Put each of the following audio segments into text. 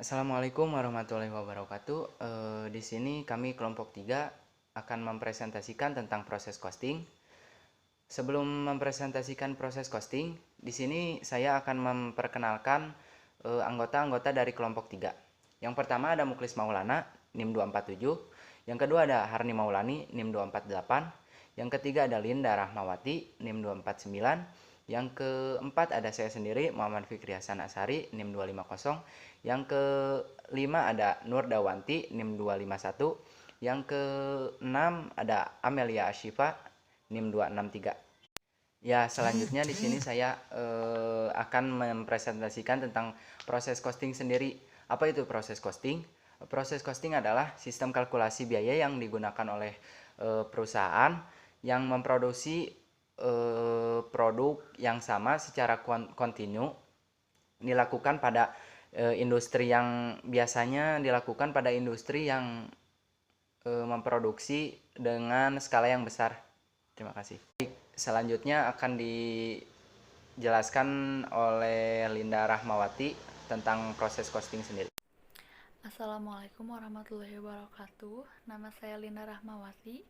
Assalamualaikum warahmatullahi wabarakatuh. Di sini kami kelompok 3 akan mempresentasikan tentang proses costing. Sebelum mempresentasikan proses costing, di sini saya akan memperkenalkan anggota-anggota dari kelompok 3. Yang pertama ada Muklis Maulana, NIM 247. Yang kedua ada Harni Maulani, NIM 248. Yang ketiga ada Linda Rahmawati, NIM 249. Yang keempat ada saya sendiri, Muhammad Fikri Hasan Asari, NIM 250. Yang kelima ada Nur Dawanti, NIM 251. Yang keenam ada Amelia Ashifa, NIM 263. Ya, selanjutnya di sini saya akan mempresentasikan tentang proses costing sendiri. Apa itu proses costing? Proses costing adalah sistem kalkulasi biaya yang digunakan oleh perusahaan yang memproduksi produk yang sama secara kontinu, dilakukan pada industri yang biasanya dilakukan pada industri yang memproduksi dengan skala yang besar. Terima kasih. Selanjutnya akan dijelaskan oleh Linda Rahmawati tentang proses costing sendiri. Assalamualaikum warahmatullahi wabarakatuh. Nama saya Linda Rahmawati,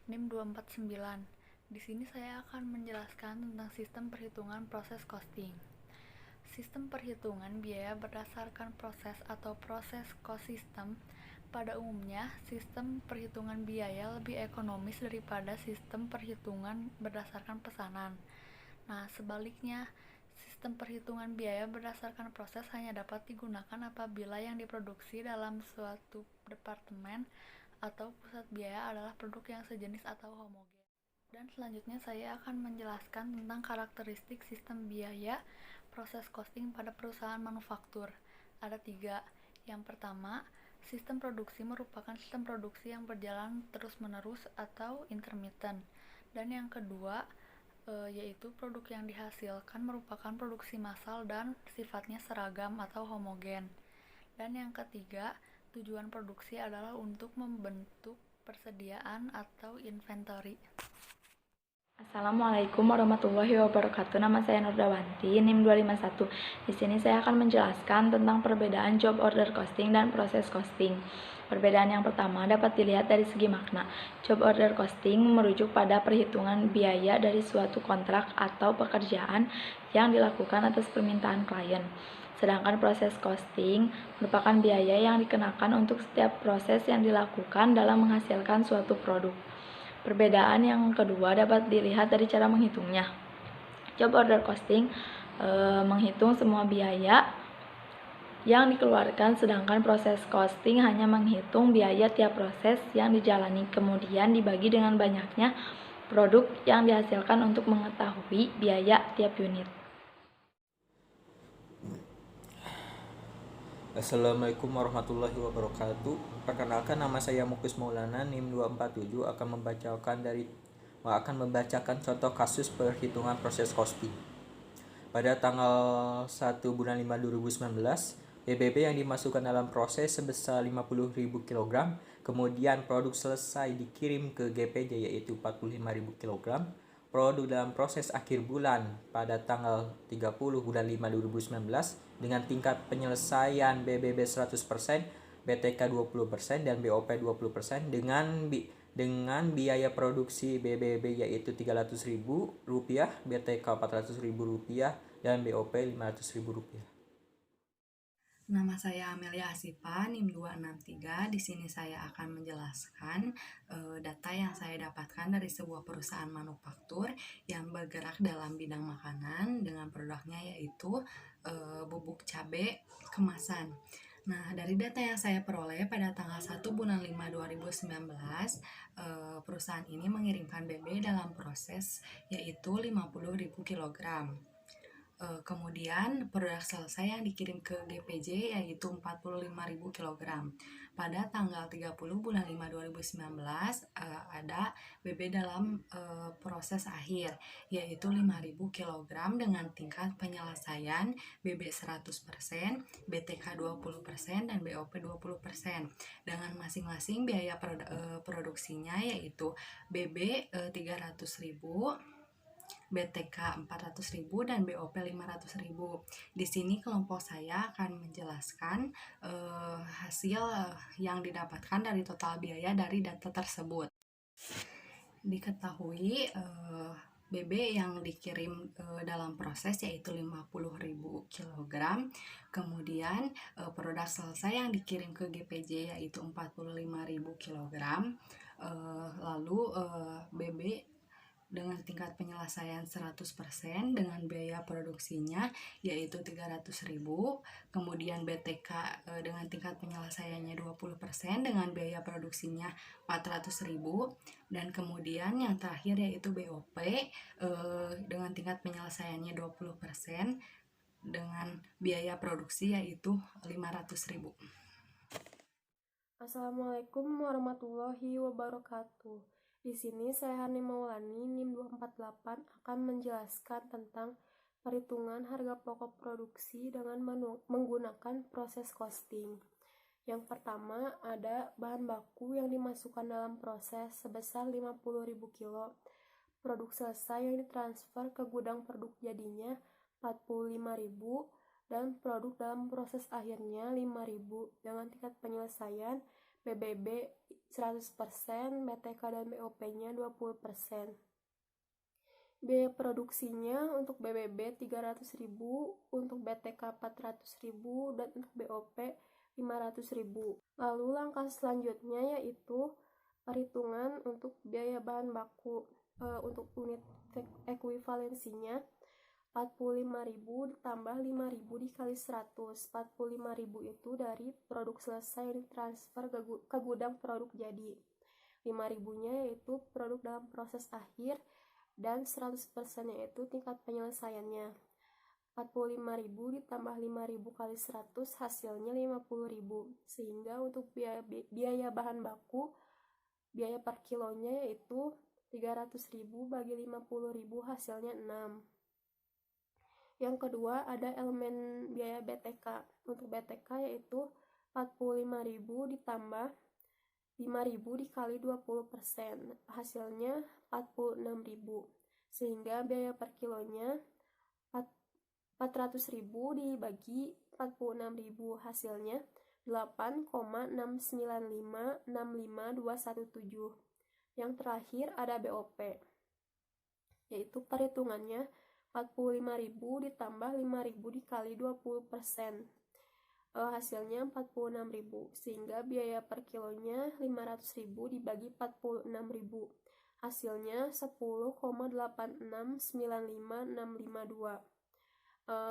NIM 249. Di sini saya akan menjelaskan tentang sistem perhitungan proses costing. Sistem perhitungan biaya berdasarkan proses atau proses cost system. Pada umumnya, sistem perhitungan biaya lebih ekonomis daripada sistem perhitungan berdasarkan pesanan. Nah, sebaliknya, sistem perhitungan biaya berdasarkan proses hanya dapat digunakan apabila yang diproduksi dalam suatu departemen atau pusat biaya adalah produk yang sejenis atau homogen. Dan selanjutnya saya akan menjelaskan tentang karakteristik sistem biaya proses costing pada perusahaan manufaktur. Ada 3. Yang pertama, sistem produksi merupakan sistem produksi yang berjalan terus-menerus atau intermittent. Dan yang kedua, yaitu produk yang dihasilkan merupakan produksi massal dan sifatnya seragam atau homogen. Dan yang ketiga, tujuan produksi adalah untuk membentuk persediaan atau inventory. Assalamualaikum warahmatullahi wabarakatuh. Nama saya Nur Dawanti, NIM 251. Di sini saya akan menjelaskan tentang perbedaan job order costing dan proses costing. Perbedaan yang pertama dapat dilihat dari segi makna. Job order costing merujuk pada perhitungan biaya dari suatu kontrak atau pekerjaan yang dilakukan atas permintaan klien. Sedangkan proses costing merupakan biaya yang dikenakan untuk setiap proses yang dilakukan dalam menghasilkan suatu produk. Perbedaan yang kedua dapat dilihat dari cara menghitungnya. Job order costing menghitung semua biaya yang dikeluarkan, sedangkan proses costing hanya menghitung biaya tiap proses yang dijalani, kemudian dibagi dengan banyaknya produk yang dihasilkan untuk mengetahui biaya tiap unit. Assalamualaikum warahmatullahi wabarakatuh. Perkenalkan, nama saya Muklis Maulana, NIM 247 akan membacakan contoh kasus perhitungan proses costing. Pada tanggal 1 bulan 5 2019, BBB yang dimasukkan dalam proses sebesar 50.000 kg, kemudian produk selesai dikirim ke GPJ yaitu 45.000 kg. Produk dalam proses akhir bulan pada tanggal 30 bulan 5 2019 dengan tingkat penyelesaian BBB 100%, BTK 20% dan BOP 20% dengan biaya produksi BBB yaitu Rp300.000, BTK Rp400.000 dan BOP Rp500.000. Nama saya Amelia Asifa, NIM 263. Di sini saya akan menjelaskan data yang saya dapatkan dari sebuah perusahaan manufaktur yang bergerak dalam bidang makanan dengan produknya yaitu bubuk cabai kemasan. Nah, dari data yang saya peroleh pada tanggal 1 bulan 5 2019, perusahaan ini mengirimkan BB dalam proses yaitu 50.000 kg. Kemudian produk selesai yang dikirim ke GPJ yaitu 45.000 kg. Pada tanggal 30 bulan 5 2019 ada BB dalam proses akhir yaitu 5.000 kg dengan tingkat penyelesaian BB 100%, BTK 20% dan BOP 20% dengan masing-masing biaya produksinya yaitu BB 300.000 BTK 400.000 dan BOP 500.000. Di sini kelompok saya akan menjelaskan hasil yang didapatkan dari total biaya dari data tersebut. Diketahui BB yang dikirim dalam proses yaitu 50.000 kg. Kemudian produk selesai yang dikirim ke GPJ yaitu 45.000 kg. Lalu BB dengan tingkat penyelesaian 100% dengan biaya produksinya yaitu 300.000. Kemudian BTK dengan tingkat penyelesaiannya 20% dengan biaya produksinya 400.000. Dan kemudian yang terakhir yaitu BOP dengan tingkat penyelesaiannya 20% dengan biaya produksi yaitu 500.000. Assalamualaikum warahmatullahi wabarakatuh. Di sini saya Hani Maulani, NIM 248 akan menjelaskan tentang perhitungan harga pokok produksi dengan menggunakan proses costing. Yang pertama ada bahan baku yang dimasukkan dalam proses sebesar 50.000 kilo. Produk selesai yang ditransfer ke gudang produk jadinya 45.000 dan produk dalam proses akhirnya 5.000 dengan tingkat penyelesaian BBB 100%, BTK dan BOP-nya 20%. Biaya produksinya untuk BBB 300.000, untuk BTK 400.000 dan untuk BOP 500.000. Lalu langkah selanjutnya yaitu perhitungan untuk biaya bahan baku untuk unit ekuivalensinya 45.000 ditambah 5.000 dikali 100. 45.000 itu dari produk selesai yang ditransfer ke gudang produk jadi. 5.000-nya yaitu produk dalam proses akhir dan 100%-nya itu tingkat penyelesaiannya. 45.000 ditambah 5.000 kali 100 hasilnya 50.000. Sehingga untuk biaya bahan baku, biaya per kilonya yaitu 300.000 bagi 50.000 hasilnya 6. Yang kedua ada elemen biaya BTK. Untuk BTK yaitu 45.000 ditambah 5.000 dikali 20%. Hasilnya 46.000. Sehingga biaya per kilonya 400.000 dibagi 46.000 hasilnya 8,69565,217. Yang terakhir ada BOP yaitu perhitungannya 45.000 ditambah 5.000 dikali 20%. Hasilnya 46.000. Sehingga biaya per kilonya 500.000 dibagi 46.000. Hasilnya 10,8695,652.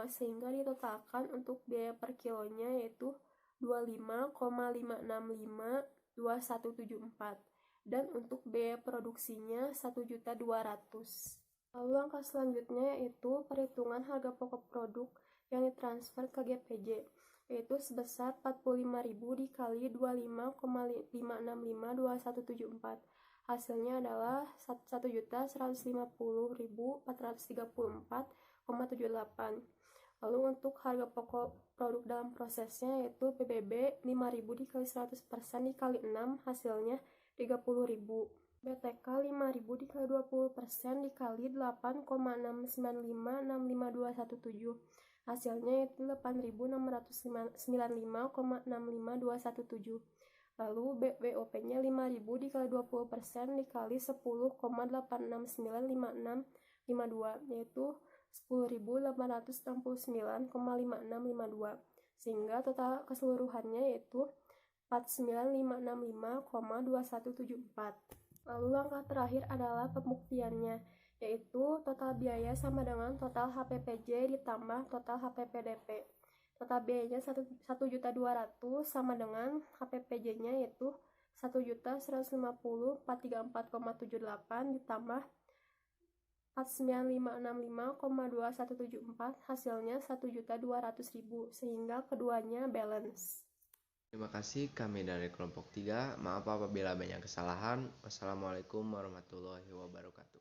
Sehingga ditotalkan untuk biaya per kilonya yaitu 25,5652174 dan untuk biaya produksinya 1.200.000. Lalu langkah selanjutnya yaitu perhitungan harga pokok produk yang ditransfer ke GPJ yaitu sebesar 45.000 dikali 25,5652174. Hasilnya adalah 1.150.434,78. Lalu untuk harga pokok produk dalam prosesnya yaitu PBB 5.000 dikali 100% dikali 6 hasilnya 30.000. BTK 5.000 dikali 20% dikali 8,69565,217. Hasilnya itu 8.695,65217. Lalu BOP-nya 5.000 dikali 20% dikali 10,8695652 yaitu 10.869,5652. Sehingga total keseluruhannya yaitu 49.565,2174. Lalu langkah terakhir adalah pembuktiannya, yaitu total biaya sama dengan total HPPJ ditambah total HPPDP. Total biayanya 1.200.000 sama dengan HPPJ-nya yaitu 1.150.434,78 ditambah 49.565,2174 hasilnya 1.200.000 sehingga keduanya balance. Terima kasih, kami dari kelompok 3. Maaf apabila banyak kesalahan. Wassalamualaikum warahmatullahi wabarakatuh.